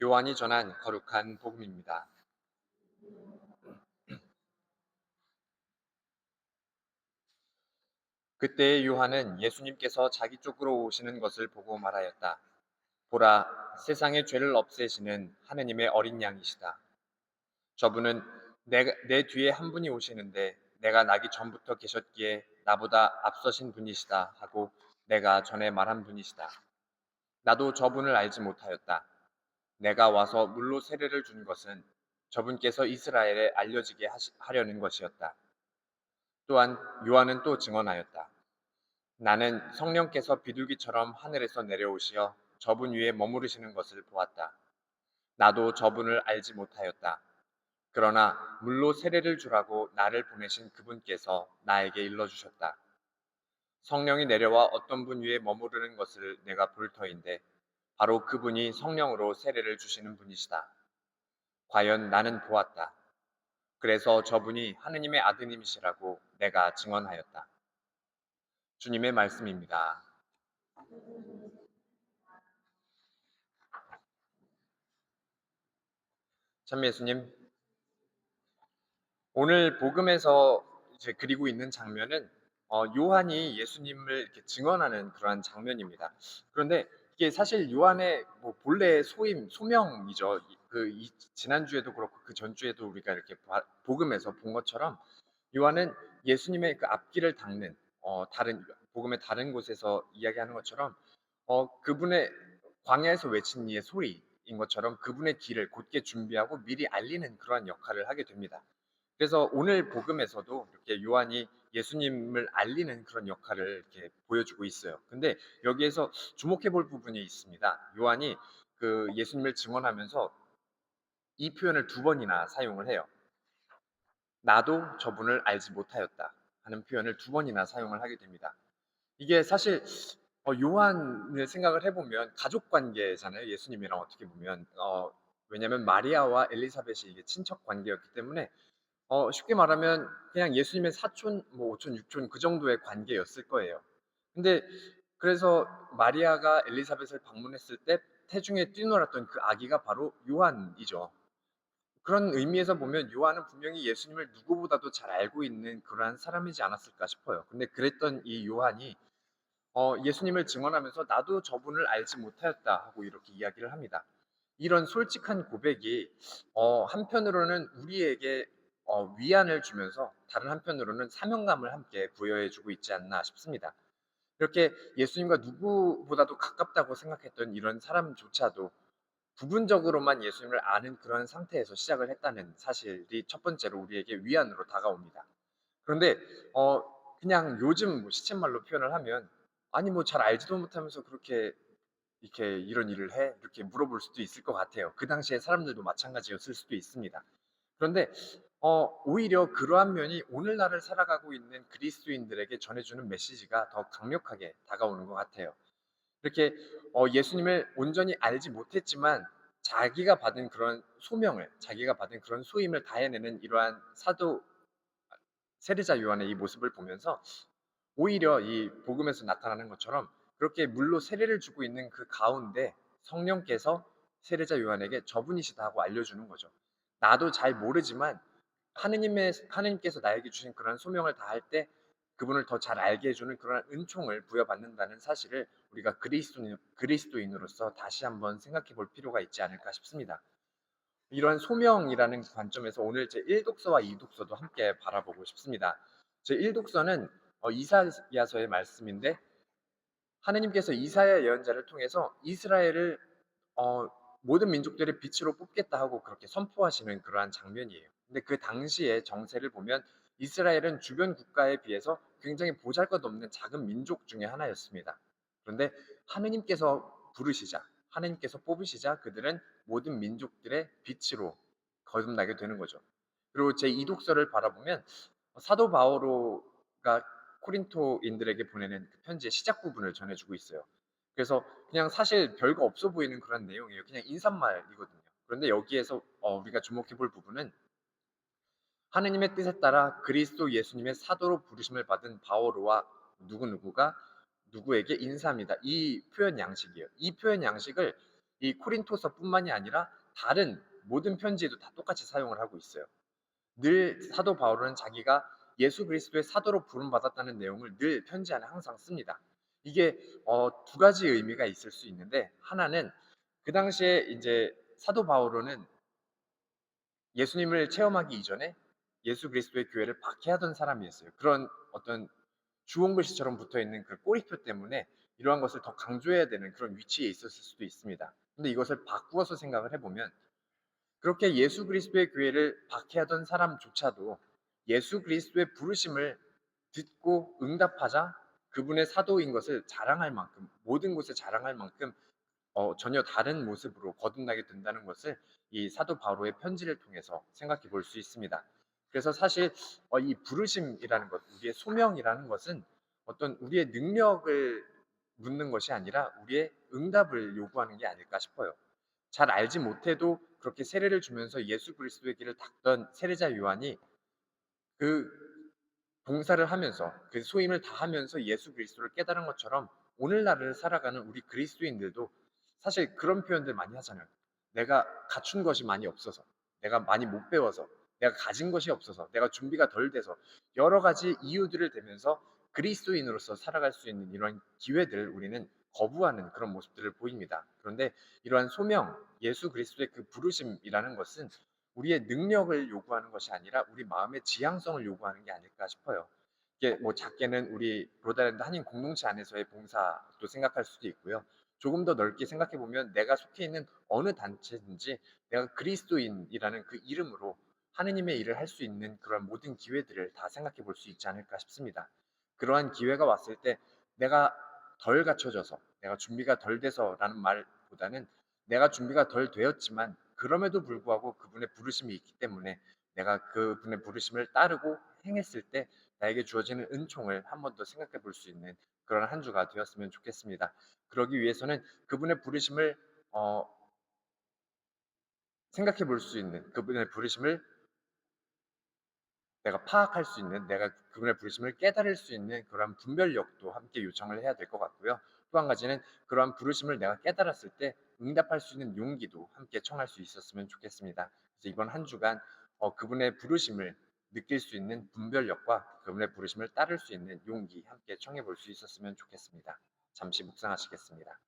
요한이 전한 거룩한 복음입니다. 그때 요한은 예수님께서 자기 쪽으로 오시는 것을 보고 말하였다. 보라, 세상의 죄를 없애시는 하느님의 어린 양이시다. 저분은 내 뒤에 한 분이 오시는데 내가 나기 전부터 계셨기에 나보다 앞서신 분이시다 하고 내가 전에 말한 분이시다. 나도 저분을 알지 못하였다. 내가 와서 물로 세례를 준 것은 저분께서 이스라엘에 알려지게 하려는 것이었다. 또한 요한은 또 증언하였다. 나는 성령께서 비둘기처럼 하늘에서 내려오시어 저분 위에 머무르시는 것을 보았다. 나도 저분을 알지 못하였다. 그러나 물로 세례를 주라고 나를 보내신 그분께서 나에게 일러주셨다. 성령이 내려와 어떤 분 위에 머무르는 것을 내가 볼 터인데 바로 그분이 성령으로 세례를 주시는 분이시다. 과연 나는 보았다. 그래서 저분이 하느님의 아드님이시라고 내가 증언하였다. 주님의 말씀입니다. 참 예수님, 오늘 복음에서 이제 그리고 있는 장면은 요한이 예수님을 이렇게 증언하는 그러한 장면입니다. 그런데 이게 사실 요한의 뭐 본래 소명이죠. 지난주에도 그렇고 그 전주에도 우리가 이렇게 복음에서 본 것처럼 요한은 예수님의 그 앞길을 닦는 다른 복음의 다른 곳에서 이야기하는 것처럼 그분의 광야에서 외친 이의 소리인 것처럼 그분의 길을 곧게 준비하고 미리 알리는 그러한 역할을 하게 됩니다. 그래서 오늘 복음에서도 이렇게 요한이 예수님을 알리는 그런 역할을 이렇게 보여주고 있어요. 근데 여기에서 주목해 볼 부분이 있습니다. 요한이 그 예수님을 증언하면서 이 표현을 두 번이나 사용을 해요. 나도 저분을 알지 못하였다 하는 표현을 두 번이나 사용을 하게 됩니다. 이게 사실 요한을 생각을 해보면 가족 관계잖아요. 예수님이랑 어떻게 보면 왜냐하면 마리아와 엘리사벳이 이게 친척 관계였기 때문에 쉽게 말하면 그냥 예수님의 사촌, 뭐 오촌, 육촌 그 정도의 관계였을 거예요. 근데 그래서 마리아가 엘리사벳을 방문했을 때 태중에 뛰놀았던 그 아기가 바로 요한이죠. 그런 의미에서 보면 요한은 분명히 예수님을 누구보다도 잘 알고 있는 그러한 사람이지 않았을까 싶어요. 근데 그랬던 이 요한이 예수님을 증언하면서 나도 저분을 알지 못하였다 하고 이렇게 이야기를 합니다. 이런 솔직한 고백이 한편으로는 우리에게 위안을 주면서 다른 한편으로는 사명감을 함께 부여해주고 있지 않나 싶습니다. 이렇게 예수님과 누구보다도 가깝다고 생각했던 이런 사람조차도 부분적으로만 예수님을 아는 그런 상태에서 시작을 했다는 사실이 첫 번째로 우리에게 위안으로 다가옵니다. 그런데 그냥 요즘 뭐 시쳇말로 표현을 하면 아니 뭐 잘 알지도 못하면서 그렇게 이렇게 "이런 일을 해?" 이렇게 물어볼 수도 있을 것 같아요. 그 당시에 사람들도 마찬가지였을 수도 있습니다. 그런데 오히려 그러한 면이 오늘날을 살아가고 있는 그리스도인들에게 전해주는 메시지가 더 강력하게 다가오는 것 같아요. 이렇게 예수님을 온전히 알지 못했지만 자기가 받은 그런 소명을, 자기가 받은 그런 소임을 다해내는 이러한 사도 세례자 요한의 이 모습을 보면서 오히려 이 복음에서 나타나는 것처럼 그렇게 물로 세례를 주고 있는 그 가운데 성령께서 세례자 요한에게 저분이시다 하고 알려주는 거죠. 나도 잘 모르지만 하느님께서 나에게 주신 그런 소명을 다할 때 그분을 더 잘 알게 해주는 그런 은총을 부여받는다는 사실을 우리가 그리스도인으로서 다시 한번 생각해 볼 필요가 있지 않을까 싶습니다. 이런 소명이라는 관점에서 오늘 제 1독서와 2독서도 함께 바라보고 싶습니다. 제 1독서는 이사야서의 말씀인데 하느님께서 이사야 예언자를 통해서 이스라엘을 어, 모든 민족들의 빛으로 뽑겠다 하고 그렇게 선포하시는 그러한 장면이에요. 근데 그 당시의 정세를 보면 이스라엘은 주변 국가에 비해서 굉장히 보잘것없는 작은 민족 중에 하나였습니다. 그런데 하느님께서 부르시자, 하느님께서 뽑으시자 그들은 모든 민족들의 빛으로 거듭나게 되는 거죠. 그리고 제 이독서를 바라보면 사도 바오로가 코린토인들에게 보내는 그 편지의 시작 부분을 전해주고 있어요. 그래서 그냥 사실 별거 없어 보이는 그런 내용이에요. 그냥 인사말이거든요. 그런데 여기에서 우리가 주목해 볼 부분은 하느님의 뜻에 따라 그리스도 예수님의 사도로 부르심을 받은 바오로와 누구누구가 누구에게 인사합니다. 이 표현 양식이에요. 이 표현 양식을 이 코린토서뿐만이 아니라 다른 모든 편지에도 다 똑같이 사용을 하고 있어요. 늘 사도 바울은 자기가 예수 그리스도의 사도로 부름받았다는 내용을 늘 편지 안에 항상 씁니다. 이게 두 가지 의미가 있을 수 있는데, 하나는 그 당시에 이제 사도 바울은 예수님을 체험하기 이전에 예수 그리스도의 교회를 박해하던 사람이었어요. 그런 어떤 주홍글씨처럼 붙어 있는 그 꼬리표 때문에 이러한 것을 더 강조해야 되는 그런 위치에 있었을 수도 있습니다. 근데 이것을 바꾸어서 생각을 해보면, 그렇게 예수 그리스도의 교회를 박해하던 사람조차도 예수 그리스도의 부르심을 듣고 응답하자 그분의 사도인 것을 자랑할 만큼, 모든 곳에 자랑할 만큼 전혀 다른 모습으로 거듭나게 된다는 것을 이 사도 바울의 편지를 통해서 생각해 볼 수 있습니다. 그래서 사실 이 부르심이라는 것, 우리의 소명이라는 것은 어떤 우리의 능력을 묻는 것이 아니라 우리의 응답을 요구하는 게 아닐까 싶어요. 잘 알지 못해도 그렇게 세례를 주면서 예수 그리스도의 길을 닦던 세례자 요한이 그 봉사를 하면서 그 소임을 다하면서 예수 그리스도를 깨달은 것처럼, 오늘날을 살아가는 우리 그리스도인들도 사실 그런 표현들 많이 하잖아요. 내가 갖춘 것이 많이 없어서, 내가 많이 못 배워서, 내가 가진 것이 없어서, 내가 준비가 덜 돼서, 여러 가지 이유들을 대면서 그리스도인으로서 살아갈 수 있는 이런 기회들을 우리는 거부하는 그런 모습들을 보입니다. 그런데 이러한 소명, 예수 그리스도의 그 부르심이라는 것은 우리의 능력을 요구하는 것이 아니라 우리 마음의 지향성을 요구하는 게 아닐까 싶어요. 이게 뭐 작게는 우리 로다랜드 한인 공동체 안에서의 봉사도 생각할 수도 있고요. 조금 더 넓게 생각해 보면 내가 속해 있는 어느 단체든지 내가 그리스도인이라는 그 이름으로 하느님의 일을 할 수 있는 그런 모든 기회들을 다 생각해 볼 수 있지 않을까 싶습니다. 그러한 기회가 왔을 때 내가 덜 갖춰져서, 내가 준비가 덜 돼서라는 말보다는 내가 준비가 덜 되었지만 그럼에도 불구하고 그분의 부르심이 있기 때문에 내가 그분의 부르심을 따르고 행했을 때 나에게 주어지는 은총을 한 번 더 생각해 볼 수 있는 그런 한 주가 되었으면 좋겠습니다. 그러기 위해서는 그분의 부르심을 어, 생각해 볼 수 있는, 그분의 부르심을 내가 파악할 수 있는, 내가 그분의 부르심을 깨달을 수 있는 그러한 분별력도 함께 요청을 해야 될 것 같고요. 또 한 가지는 그러한 부르심을 내가 깨달았을 때 응답할 수 있는 용기도 함께 청할 수 있었으면 좋겠습니다. 그래서 이번 한 주간 그분의 부르심을 느낄 수 있는 분별력과 그분의 부르심을 따를 수 있는 용기 함께 청해 볼 수 있었으면 좋겠습니다. 잠시 묵상하시겠습니다.